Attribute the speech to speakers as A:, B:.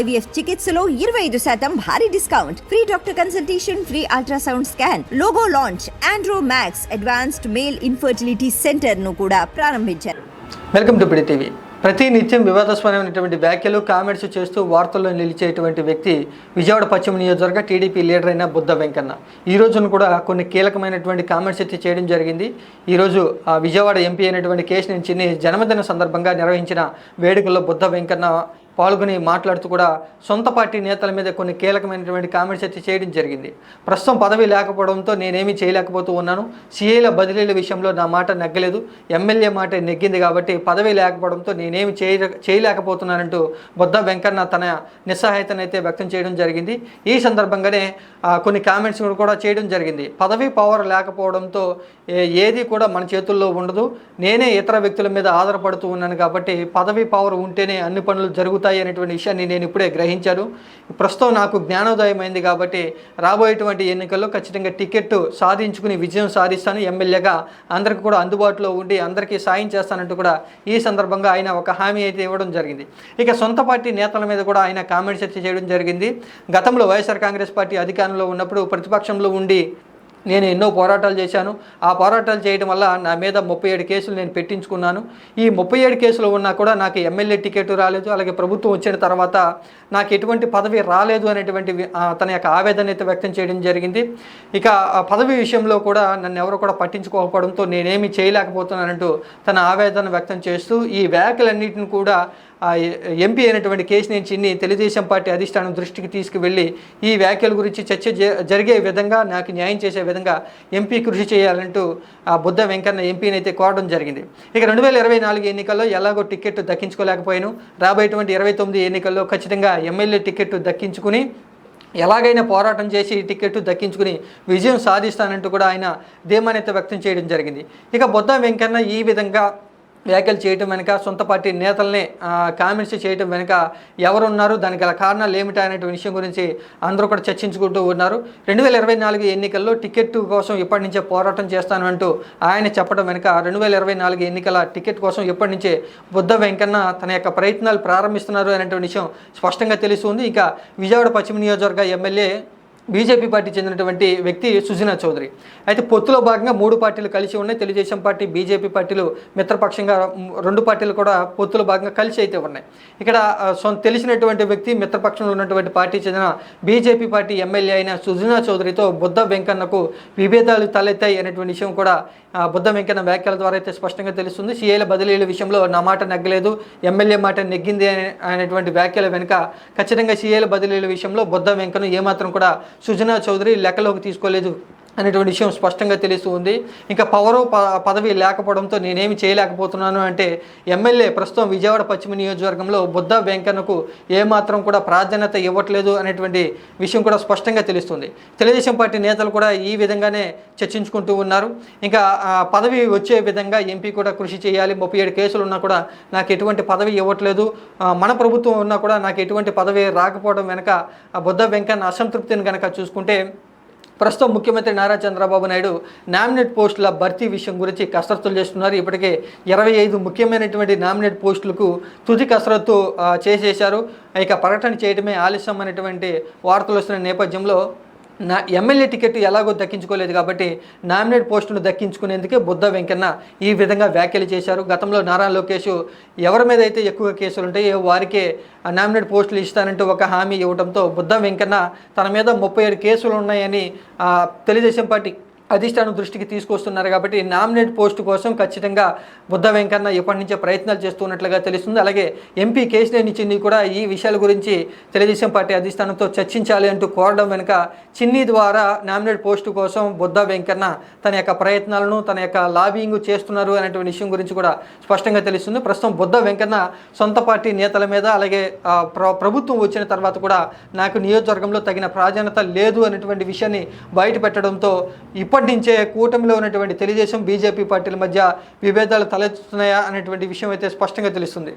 A: IVF చికిత్సలో 25% భారీ discount, free doctor consultation, free ultrasound scan, logo launch, Andro max advanced male infertility centre ను కూడా ప్రారంభించారు.
B: Welcome to PD TV. ప్రతి నిత్యం వివాదాస్పదమైనటువంటి వ్యాఖ్యలు కామెంట్స్ చేస్తూ వార్తల్లో నిలిచేటువంటి వ్యక్తి విజయవాడ పశ్చిమ నియోజకవర్గ టీడీపీ లీడర్ అయిన బుద్ధ వెంకన్న. ఈ రోజును కూడా కొన్ని కీలకమైనటువంటి కామెంట్స్ అయితే చేయడం జరిగింది. ఈరోజు విజయవాడ ఎంపీ అయినటువంటి కేశినేని చిన్ని జన్మదిన సందర్భంగా నిర్వహించిన వేడుకల్లో బుద్ధ వెంకన్న పాల్గొని మాట్లాడుతూ కూడా సొంత పార్టీ నేతల మీద కొన్ని కీలకమైనటువంటి కామెంట్స్ అయితే చేయడం జరిగింది. ప్రస్తుతం పదవి లేకపోవడంతో నేనేమీ చేయలేకపోతూ ఉన్నాను, సీఏల బదిలీల విషయంలో నా మాట నెగ్గలేదు, ఎమ్మెల్యే మాట నెగ్గింది కాబట్టి పదవి లేకపోవడంతో నేనేమి చేయలేకపోతున్నానంటూ బుద్ధ వెంకన్న తన నిస్సహాయతను అయితే వ్యక్తం చేయడం జరిగింది. ఈ సందర్భంగానే కొన్ని కామెంట్స్ కూడా చేయడం జరిగింది. పదవి పవర్ లేకపోవడంతో ఏది కూడా మన చేతుల్లో ఉండదు, నేనే ఇతర వ్యక్తుల మీద ఆధారపడుతూ ఉన్నాను కాబట్టి పదవి పవర్ ఉంటేనే అన్ని పనులు జరుగుతాయి అనేటువంటి విషయాన్ని నేను ఇప్పుడే గ్రహించాను. ప్రస్తుతం నాకు జ్ఞానోదయం అయింది కాబట్టి రాబోయేటువంటి ఎన్నికల్లో ఖచ్చితంగా టికెట్ సాధించుకుని విజయం సాధిస్తాను, ఎమ్మెల్యేగా అందరికీ కూడా అందుబాటులో ఉండి అందరికీ సాయం చేస్తానంటూ కూడా ఈ సందర్భంగా ఆయన ఒక హామీ అయితే ఇవ్వడం జరిగింది. ఇక సొంత పార్టీ నేతల మీద కూడా ఆయన కామెంట్స్ అయితే చేయడం జరిగింది. గతంలో వైఎస్ఆర్ కాంగ్రెస్ పార్టీ అధికారంలో ఉన్నప్పుడు ప్రతిపక్షంలో ఉండి నేను ఎన్నో పోరాటాలు చేశాను. ఆ పోరాటాలు చేయడం వల్ల నా మీద 37 కేసులు నేను పెట్టించుకున్నాను. ఈ 37 కేసులు ఉన్నా కూడా నాకు ఎమ్మెల్యే టికెట్ రాలేదు, అలాగే ప్రభుత్వం వచ్చిన తర్వాత నాకు ఎటువంటి పదవి రాలేదు అనేటువంటి తన యొక్క ఆవేదన అయితే వ్యక్తం చేయడం జరిగింది. ఇక పదవి విషయంలో కూడా నన్ను ఎవరు కూడా పట్టించుకోకపోవడంతో నేనేమి చేయలేకపోతున్నానంటూ తన ఆవేదన వ్యక్తం చేస్తూ ఈ వ్యాఖ్యలన్నింటిని కూడా ఎంపీ అయినటువంటి కేశినేని చిన్ని తెలుగుదేశం పార్టీ అధిష్టానం దృష్టికి తీసుకువెళ్ళి ఈ వ్యాఖ్యల గురించి చర్చ జరిగే విధంగా నాకు న్యాయం చేసే విధంగా ఎంపీ కృషి చేయాలంటూ బుద్ధ వెంకన్న ఎంపీని అయితే కోరడం జరిగింది. ఇక 2024 ఎన్నికల్లో ఎలాగో టికెట్ దక్కించుకోలేకపోయాను, రాబోయేటువంటి 29 ఎన్నికల్లో ఖచ్చితంగా ఎమ్మెల్యే టికెట్ దక్కించుకుని ఎలాగైనా పోరాటం చేసి టికెట్ దక్కించుకుని విజయం సాధిస్తానంటూ కూడా ఆయన ధీమానైతే వ్యక్తం చేయడం జరిగింది. ఇక బుద్ధ వెంకన్న ఈ విధంగా వ్యాఖ్యలు చేయడం వెనుక, సొంత పార్టీ నేతల్ని కామెంట్స్ చేయడం వెనుక ఎవరున్నారు, దానికి గల కారణాలు ఏమిటా అనేటువంటి విషయం గురించి అందరూ కూడా చర్చించుకుంటూ ఉన్నారు. 2024 ఎన్నికల్లో టికెట్ కోసం ఇప్పటి నుంచే పోరాటం చేస్తాను అంటూ ఆయన చెప్పడం వెనుక 2024 ఎన్నికల టికెట్ కోసం ఇప్పటి నుంచే బుద్ధ వెంకన్న తన యొక్క ప్రయత్నాలు ప్రారంభిస్తున్నారు అనేటువంటి విషయం స్పష్టంగా తెలుస్తుంది. ఇక విజయవాడ పశ్చిమ నియోజకవర్గ ఎమ్మెల్యే బీజేపీ పార్టీ చెందినటువంటి వ్యక్తి సుజనా చౌదరి. అయితే పొత్తులో భాగంగా 3 పార్టీలు కలిసి ఉన్నాయి. తెలుగుదేశం పార్టీ, బీజేపీ పార్టీలు మిత్రపక్షంగా 2 పార్టీలు కూడా పొత్తులో భాగంగా కలిసి అయితే ఉన్నాయి. ఇక్కడ తెలిసినటువంటి వ్యక్తి మిత్రపక్షంలో ఉన్నటువంటి పార్టీ చెందిన బీజేపీ పార్టీ ఎమ్మెల్యే అయిన సుజనా చౌదరితో బుద్ధ వెంకన్నకు విభేదాలు తలెత్తాయి అనేటువంటి విషయం కూడా బుద్ధ వెంకన్న వ్యాఖ్యల ద్వారా అయితే స్పష్టంగా తెలుస్తుంది. సీఏల బదిలీల విషయంలో నా మాట నెగ్గలేదు, ఎమ్మెల్యే మాట నెగ్గింది అనేటువంటి వ్యాఖ్యల వెనుక ఖచ్చితంగా సీఏల బదిలీల విషయంలో బుద్ధ వెంకన్న ఏమాత్రం కూడా సుజనా చౌదరి లెక్కలోకి తీసుకోలేదు అనేటువంటి విషయం స్పష్టంగా తెలుస్తూ ఉంది. ఇంకా పదవి లేకపోవడంతో నేనేమి చేయలేకపోతున్నాను అంటే ఎమ్మెల్యే ప్రస్తుతం విజయవాడ పశ్చిమ నియోజకవర్గంలో బుద్ధ వెంకన్నకు ఏమాత్రం కూడా ప్రాధాన్యత ఇవ్వట్లేదు అనేటువంటి విషయం కూడా స్పష్టంగా తెలుస్తుంది. తెలుగుదేశం పార్టీ నేతలు కూడా ఈ విధంగానే చర్చించుకుంటూ ఉన్నారు. ఇంకా పదవి వచ్చే విధంగా ఎంపీ కూడా కృషి చేయాలి, 37 కేసులు ఉన్నా కూడా నాకు ఎటువంటి పదవి ఇవ్వట్లేదు, మన ప్రభుత్వం ఉన్నా కూడా నాకు ఎటువంటి పదవి రాకపోవడం వెనక బుద్ధ వెంకన్న అసంతృప్తిని కనుక చూసుకుంటే ప్రస్తుతం ముఖ్యమంత్రి నారా చంద్రబాబు నాయుడు నామినేట్ పోస్టుల భర్తీ విషయం గురించి కసరత్తులు చేస్తున్నారు. ఇప్పటికే 25 ముఖ్యమైనటువంటి నామినేట్ పోస్టులకు తుది కసరత్తు చేసేశారు. ఇక ప్రకటన చేయడమే ఆలస్యం అనేటువంటి వార్తలు వస్తున్న నేపథ్యంలో ఎమ్మెల్యే టికెట్ ఎలాగో దక్కించుకోలేదు కాబట్టి నామినేట్ పోస్టును దక్కించుకునేందుకే బుద్ధ వెంకన్న ఈ విధంగా వ్యాఖ్యలు చేశారు. గతంలో నారా లోకేష్ ఎవరి మీద అయితే ఎక్కువ కేసులు ఉంటాయో వారికే నామినేట్ పోస్టులు ఇస్తానంటూ ఒక హామీ ఇవ్వడంతో బుద్ధ వెంకన్న తన మీద 37 కేసులు ఉన్నాయని తెలుగుదేశం పార్టీ అధిష్టానం దృష్టికి తీసుకొస్తున్నారు. కాబట్టి నామినేట్ పోస్టు కోసం ఖచ్చితంగా బుద్ధ వెంకన్న ఇప్పటి నుంచే ప్రయత్నాలు చేస్తున్నట్లుగా తెలుస్తుంది. అలాగే ఎంపీ కేశినేని చిన్ని కూడా ఈ విషయాల గురించి తెలుగుదేశం పార్టీ అధిష్టానంతో చర్చించాలి అంటూ కోరడం వెనుక చిన్ని ద్వారా నామినేట్ పోస్టు కోసం బుద్ధ వెంకన్న తన యొక్క ప్రయత్నాలను, తన యొక్క లాబింగ్ చేస్తున్నారు అనేటువంటి విషయం గురించి కూడా స్పష్టంగా తెలుస్తుంది. ప్రస్తుతం బుద్ధ వెంకన్న సొంత పార్టీ నేతల మీద, అలాగే ప్రభుత్వం వచ్చిన తర్వాత కూడా నాకు నియోజకవర్గంలో తగిన ప్రాధాన్యత లేదు అనేటువంటి విషయాన్ని బయట పెట్టడంతో ఇప్పటి నుంచే కూటమిలో ఉన్నటువంటి తెలుగుదేశం, బీజేపీ పార్టీల మధ్య విభేదాలు తలెత్తుతున్నాయా అనేటువంటి విషయం అయితే స్పష్టంగా తెలుస్తుంది.